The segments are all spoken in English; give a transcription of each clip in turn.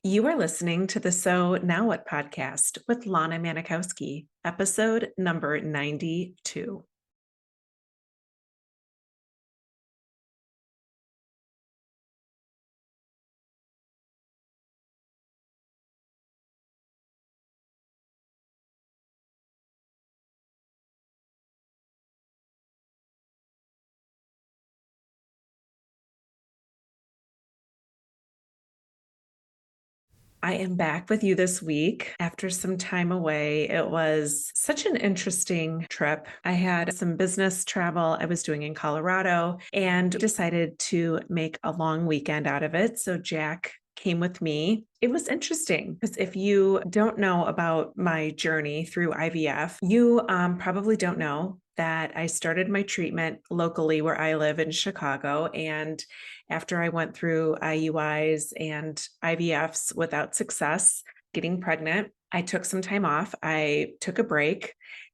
You are listening to the So Now What podcast with Lana Manikowski, episode number 92. I am back with you this week after some time away. It was such an interesting trip. I had some business travel I was doing in Colorado and decided to make a long weekend out of it. So Jack came with me. It was interesting because if you don't know about my journey through IVF, you probably don't know that I started my treatment locally where I live in Chicago. And after I went through IUIs and IVFs without success, getting pregnant, I took some time off. I took a break.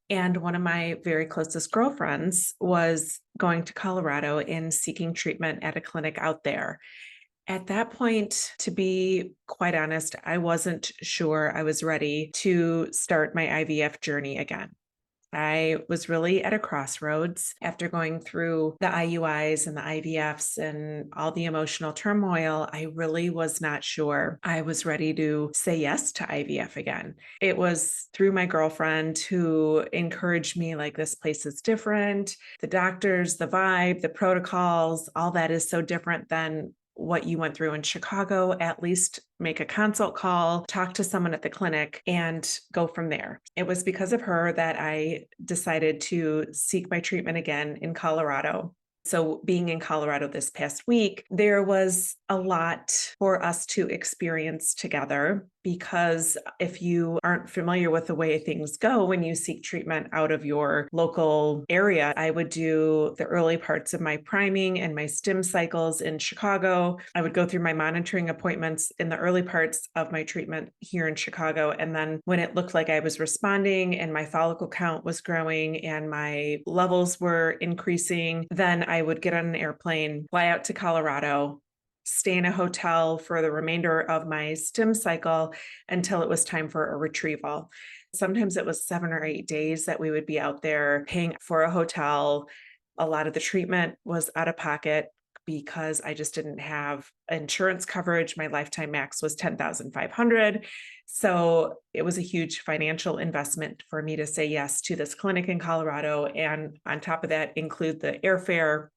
And one of my very closest girlfriends was going to Colorado and seeking treatment at a clinic out there. At that point, to be quite honest, I wasn't sure I was ready to start my IVF journey again. I was really at a crossroads after going through the IUIs and the IVFs and all the emotional turmoil. I really was not sure I was ready to say yes to IVF again. It was through my girlfriend who encouraged me, like, this place is different. The doctors, the vibe, the protocols, all that is so different than what you went through in Chicago. At least make a consult call, talk to someone at the clinic, and go from there. It was because of her that I decided to seek my treatment again in Colorado. So being in Colorado this past week, there was a lot for us to experience together, because if you aren't familiar with the way things go when you seek treatment out of your local area, I would do the early parts of my priming and my stim cycles in Chicago. I would go through my monitoring appointments in the early parts of my treatment here in Chicago. And then when it looked like I was responding and my follicle count was growing and my levels were increasing, then I would get on an airplane, fly out to Colorado, stay in a hotel for the remainder of my stim cycle until it was time for a retrieval. Sometimes it was 7 or 8 days that we would be out there paying for a hotel. A lot of the treatment was out of pocket because I just didn't have insurance coverage. My lifetime max was $10,500. So it was a huge financial investment for me to say yes to this clinic in Colorado. And on top of that, include the airfare,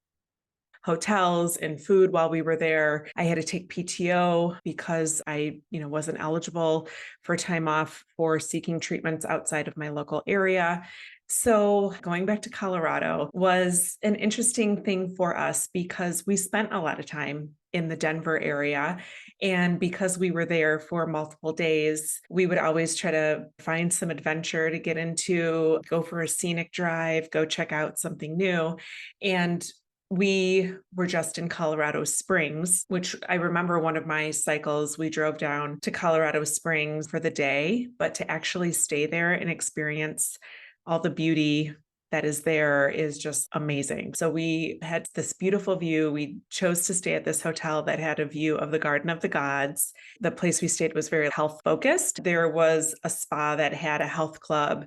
hotels, and food while we were there. I had to take PTO because I, wasn't eligible for time off for seeking treatments outside of my local area. So going back to Colorado was an interesting thing for us because we spent a lot of time in the Denver area. And because we were there for multiple days, we would always try to find some adventure to get into, go for a scenic drive, go check out something new. And we were just in Colorado Springs, which I remember one of my cycles, we drove down to Colorado Springs for the day, but to actually stay there and experience all the beauty that is there is just amazing. So we had this beautiful view. We chose to stay at this hotel that had a view of the Garden of the Gods. The place we stayed was very health focused. There was a spa that had a health club,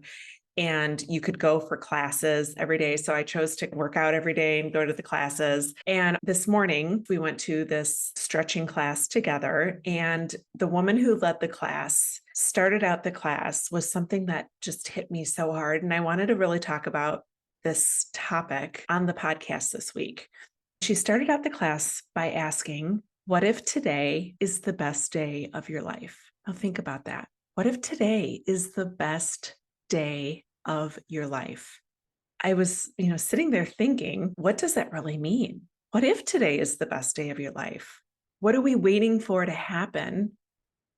and you could go for classes every day. So I chose to work out every day and go to the classes. And this morning we went to this stretching class together. And the woman who led the class started out the class with something that just hit me so hard. And I wanted to really talk about this topic on the podcast this week. She started out the class by asking, what if today is the best day of your life? Now think about that. What if today is the best day of your life? I was, sitting there thinking, what does that really mean? What if today is the best day of your life? What are we waiting for to happen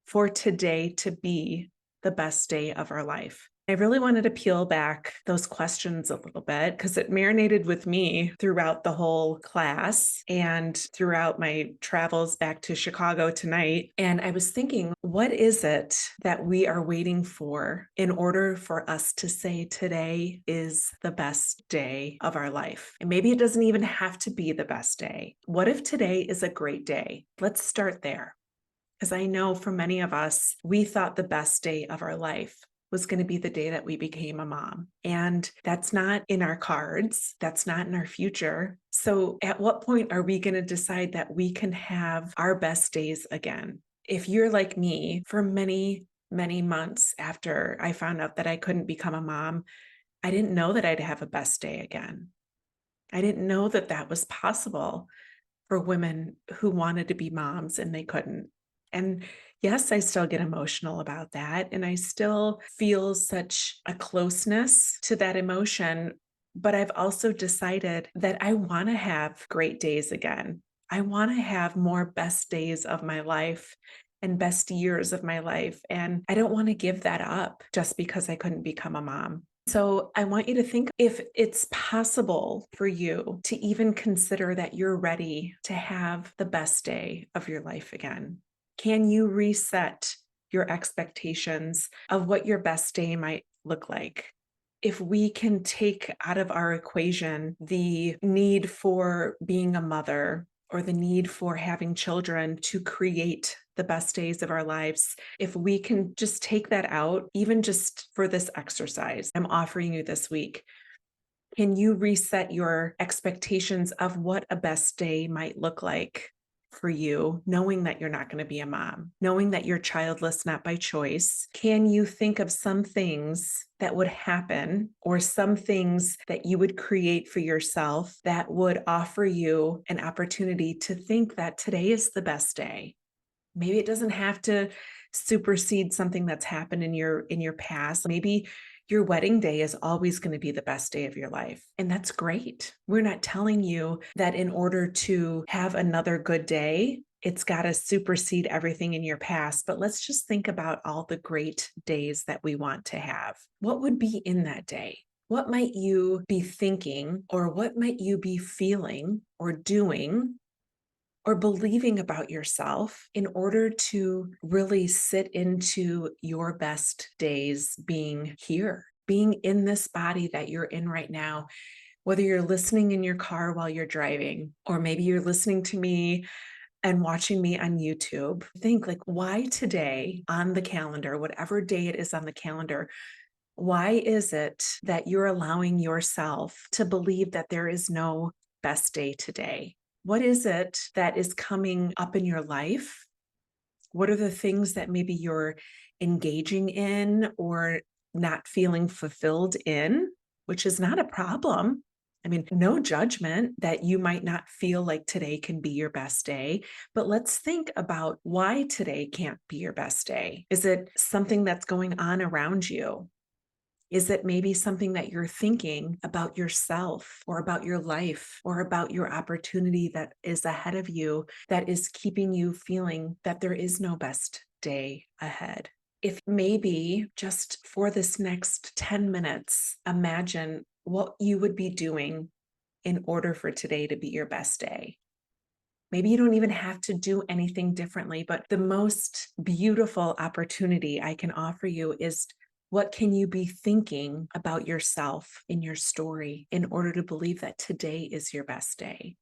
for today to be the best day of our life? I really wanted to peel back those questions a little bit because it marinated with me throughout the whole class and throughout my travels back to Chicago tonight. And I was thinking, what is it that we are waiting for in order for us to say today is the best day of our life? And maybe it doesn't even have to be the best day. What if today is a great day? Let's start there. Because I know for many of us, we thought the best day of our life was going to be the day that we became a mom. And that's not in our cards. That's not in our future. So at what point are we going to decide that we can have our best days again? If you're like me, for many, many months after I found out that I couldn't become a mom, I didn't know that I'd have a best day again. I didn't know that that was possible for women who wanted to be moms and they couldn't. And yes, I still get emotional about that. And I still feel such a closeness to that emotion. But I've also decided that I want to have great days again. I want to have more best days of my life and best years of my life. And I don't want to give that up just because I couldn't become a mom. So I want you to think if it's possible for you to even consider that you're ready to have the best day of your life again. Can you reset your expectations of what your best day might look like? If we can take out of our equation the need for being a mother or the need for having children to create the best days of our lives, if we can just take that out, even just for this exercise I'm offering you this week, can you reset your expectations of what a best day might look like for you, knowing that you're not going to be a mom, knowing that you're childless, not by choice? Can you think of some things that would happen or some things that you would create for yourself that would offer you an opportunity to think that today is the best day? Maybe it doesn't have to supersede something that's happened in your past. Maybe your wedding day is always going to be the best day of your life. And that's great. We're not telling you that in order to have another good day, it's got to supersede everything in your past. But let's just think about all the great days that we want to have. What would be in that day? What might you be thinking, or what might you be feeling or doing or believing about yourself in order to really sit into your best days being here, being in this body that you're in right now, whether you're listening in your car while you're driving, or maybe you're listening to me and watching me on YouTube. Think like, why today on the calendar, whatever day it is on the calendar, why is it that you're allowing yourself to believe that there is no best day today? What is it that is coming up in your life? What are the things that maybe you're engaging in or not feeling fulfilled in, which is not a problem? I mean, no judgment that you might not feel like today can be your best day, but let's think about why today can't be your best day. Is it something that's going on around you? Is it maybe something that you're thinking about yourself or about your life or about your opportunity that is ahead of you that is keeping you feeling that there is no best day ahead? If maybe just for this next 10 minutes, imagine what you would be doing in order for today to be your best day. Maybe you don't even have to do anything differently, but the most beautiful opportunity I can offer you is what can you be thinking about yourself in your story in order to believe that today is your best day?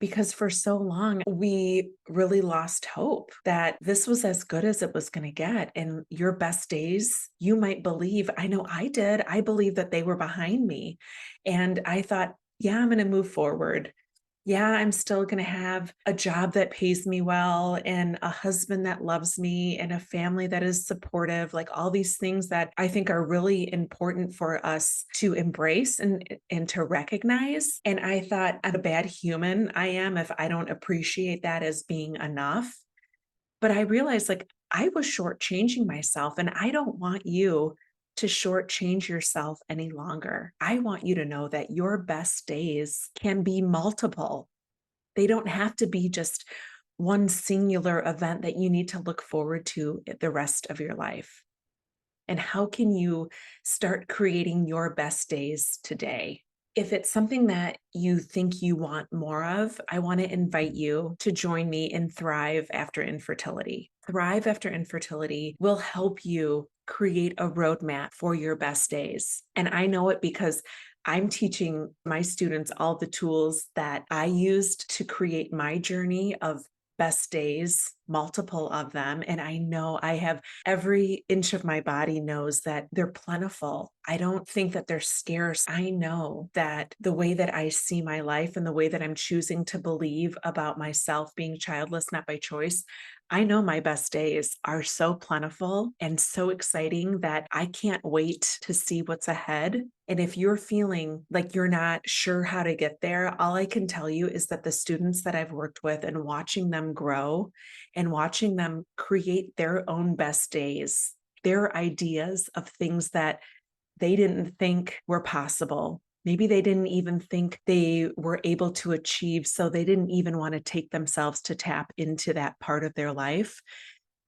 Because for so long, we really lost hope that this was as good as it was going to get. And your best days, you might believe, I know I did, I believed that they were behind me. And I thought, yeah, I'm going to move forward. Yeah, I'm still going to have a job that pays me well and a husband that loves me and a family that is supportive, like all these things that I think are really important for us to embrace and to recognize. And I thought, I'm a bad human I am if I don't appreciate that as being enough. But I realized like I was shortchanging myself, and I don't want you to shortchange yourself any longer. I want you to know that your best days can be multiple. They don't have to be just one singular event that you need to look forward to the rest of your life. And how can you start creating your best days today? If it's something that you think you want more of, I want to invite you to join me in Thrive After Infertility. Thrive After Infertility will help you create a roadmap for your best days. And I know it because I'm teaching my students all the tools that I used to create my journey of best days, multiple of them. And I know I have every inch of my body knows that they're plentiful. I don't think that they're scarce. I know that the way that I see my life and the way that I'm choosing to believe about myself being childless, not by choice, I know my best days are so plentiful and so exciting that I can't wait to see what's ahead. And if you're feeling like you're not sure how to get there, all I can tell you is that the students that I've worked with and watching them grow and watching them create their own best days, their ideas of things that they didn't think were possible. Maybe they didn't even think they were able to achieve, so they didn't even want to take themselves to tap into that part of their life.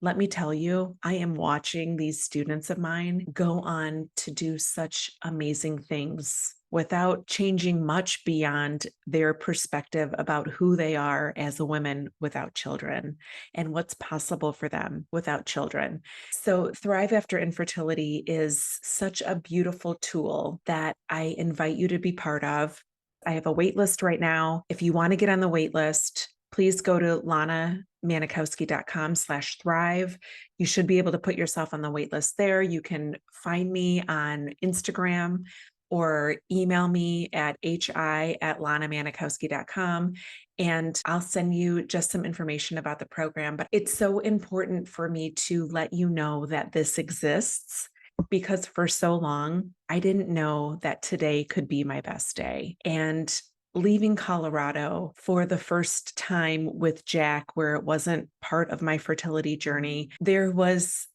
Let me tell you, I am watching these students of mine go on to do such amazing things without changing much beyond their perspective about who they are as a woman without children and what's possible for them without children. So, Thrive After Infertility is such a beautiful tool that I invite you to be part of. I have a wait list right now. If you want to get on the wait list, please go to lanamanikowski.com/thrive. You should be able to put yourself on the wait list there. You can find me on Instagram or email me at hi@lanamanikowski.com. And I'll send you just some information about the program. But it's so important for me to let you know that this exists because for so long, I didn't know that today could be my best day. And leaving Colorado for the first time with Jack, where it wasn't part of my fertility journey, there was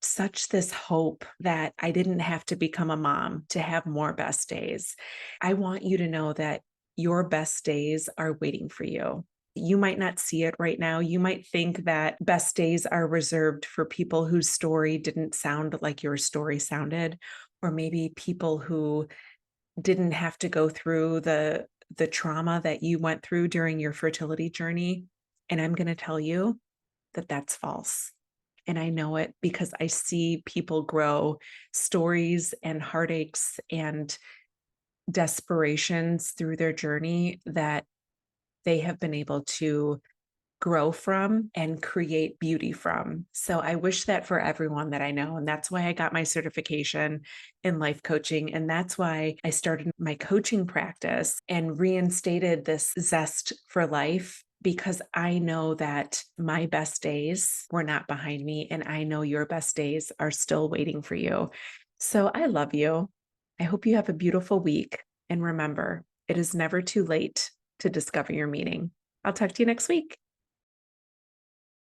such this hope that I didn't have to become a mom to have more best days. I want you to know that your best days are waiting for you. You might not see it right now. You might think that best days are reserved for people whose story didn't sound like your story sounded, or maybe people who didn't have to go through the trauma that you went through during your fertility journey. And I'm going to tell you that that's false. And I know it because I see people grow stories and heartaches and desperations through their journey that they have been able to grow from and create beauty from. So I wish that for everyone that I know. And that's why I got my certification in life coaching. And that's why I started my coaching practice and reinstated this zest for life, because I know that my best days were not behind me. And I know your best days are still waiting for you. So I love you. I hope you have a beautiful week. And remember, it is never too late to discover your meaning. I'll talk to you next week.